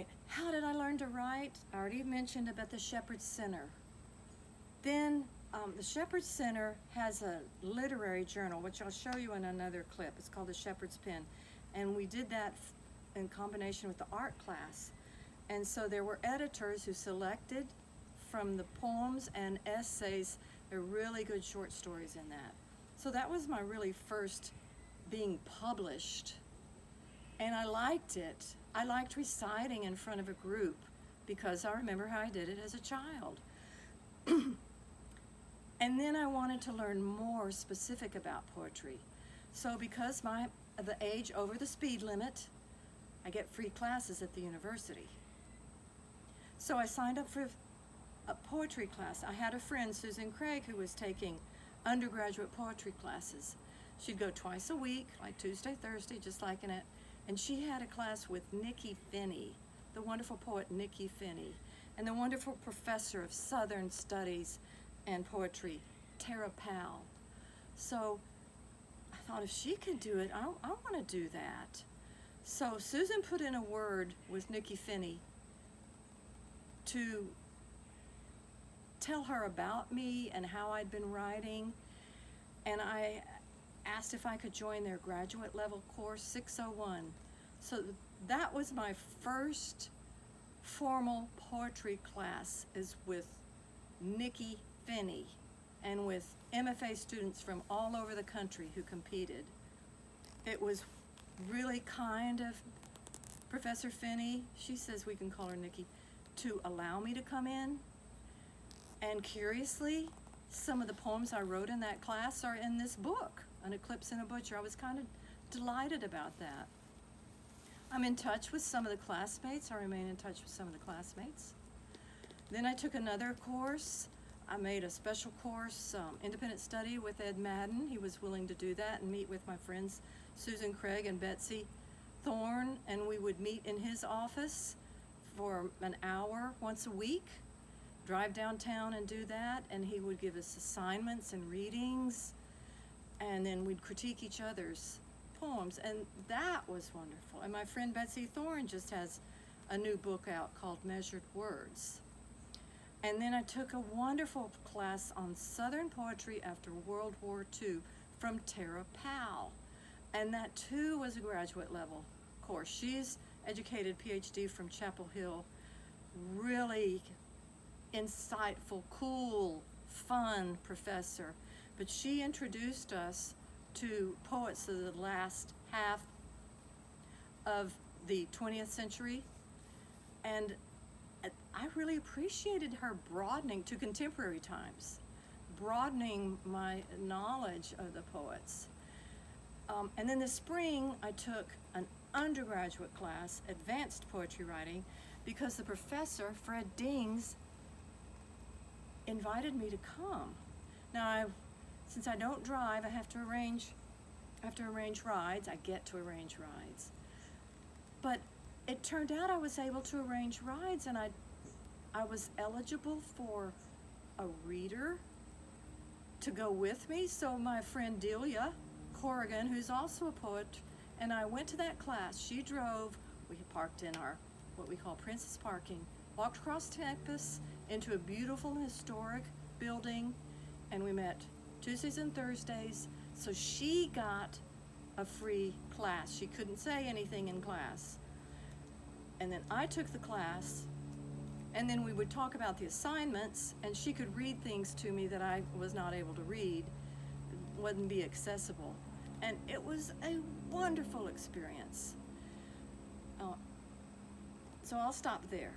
right, how did I learn to write? I already mentioned about the Shepherd's Center. Then the Shepherd's Center has a literary journal, which I'll show you in another clip. It's called the Shepherd's Pen. And we did that in combination with the art class. And so there were editors who selected from the poems and essays. There are really good short stories in that. So that was my really first being published. And I liked it. I liked reciting in front of a group because I remember how I did it as a child. And then I wanted to learn more specific about poetry. So because the age over the speed limit, I get free classes at the university. So I signed up for a poetry class. I had a friend, Susan Craig, who was taking undergraduate poetry classes. She'd go twice a week, like Tuesday, Thursday, just like in it. And she had a class with Nikki Finney, the wonderful poet Nikki Finney, and the wonderful professor of Southern Studies and Poetry, Tara Powell. So I thought, if she could do it, I want to do that. So Susan put in a word with Nikki Finney to tell her about me and how I'd been writing, and I asked if I could join their graduate level course 601. So that was my first formal poetry class, is with Nikki Finney and with MFA students from all over the country who competed. It was really kind of Professor Finney, she says we can call her Nikki, to allow me to come in. And curiously, some of the poems I wrote in that class are in this book, An Eclipse and a Butcher. I was kind of delighted about that. I'm in touch with some of the classmates. I remain in touch with some of the classmates. Then I took another course. I made a special course, independent study with Ed Madden. He was willing to do that and meet with my friends Susan Craig and Betsy Thorne, and we would meet in his office for an hour once a week, drive downtown and do that, and he would give us assignments and readings, and then we'd critique each other's poems, and that was wonderful. And my friend Betsy Thorne just has a new book out called Measured Words. And then I took a wonderful class on Southern poetry after World War II from Tara Powell. And that too was a graduate level course. She's educated PhD from Chapel Hill, really insightful, cool, fun professor. But she introduced us to poets of the last half of the 20th century. And I really appreciated her broadening to contemporary times, broadening my knowledge of the poets. And then this spring, I took an undergraduate class, advanced poetry writing, because the professor, Fred Dings, invited me to come. Now, since I don't drive, I have to arrange rides. I get to arrange rides. But it turned out I was able to arrange rides, and I was eligible for a reader to go with me. So my friend Delia Corrigan, who's also a poet, and I went to that class. She drove, we parked in our, what we call Princess Parking, walked across campus into a beautiful historic building, and we met Tuesdays and Thursdays. So she got a free class. She couldn't say anything in class. And then I took the class, and then we would talk about the assignments, and she could read things to me that I was not able to read, wouldn't be accessible. And it was a wonderful experience. So I'll stop there.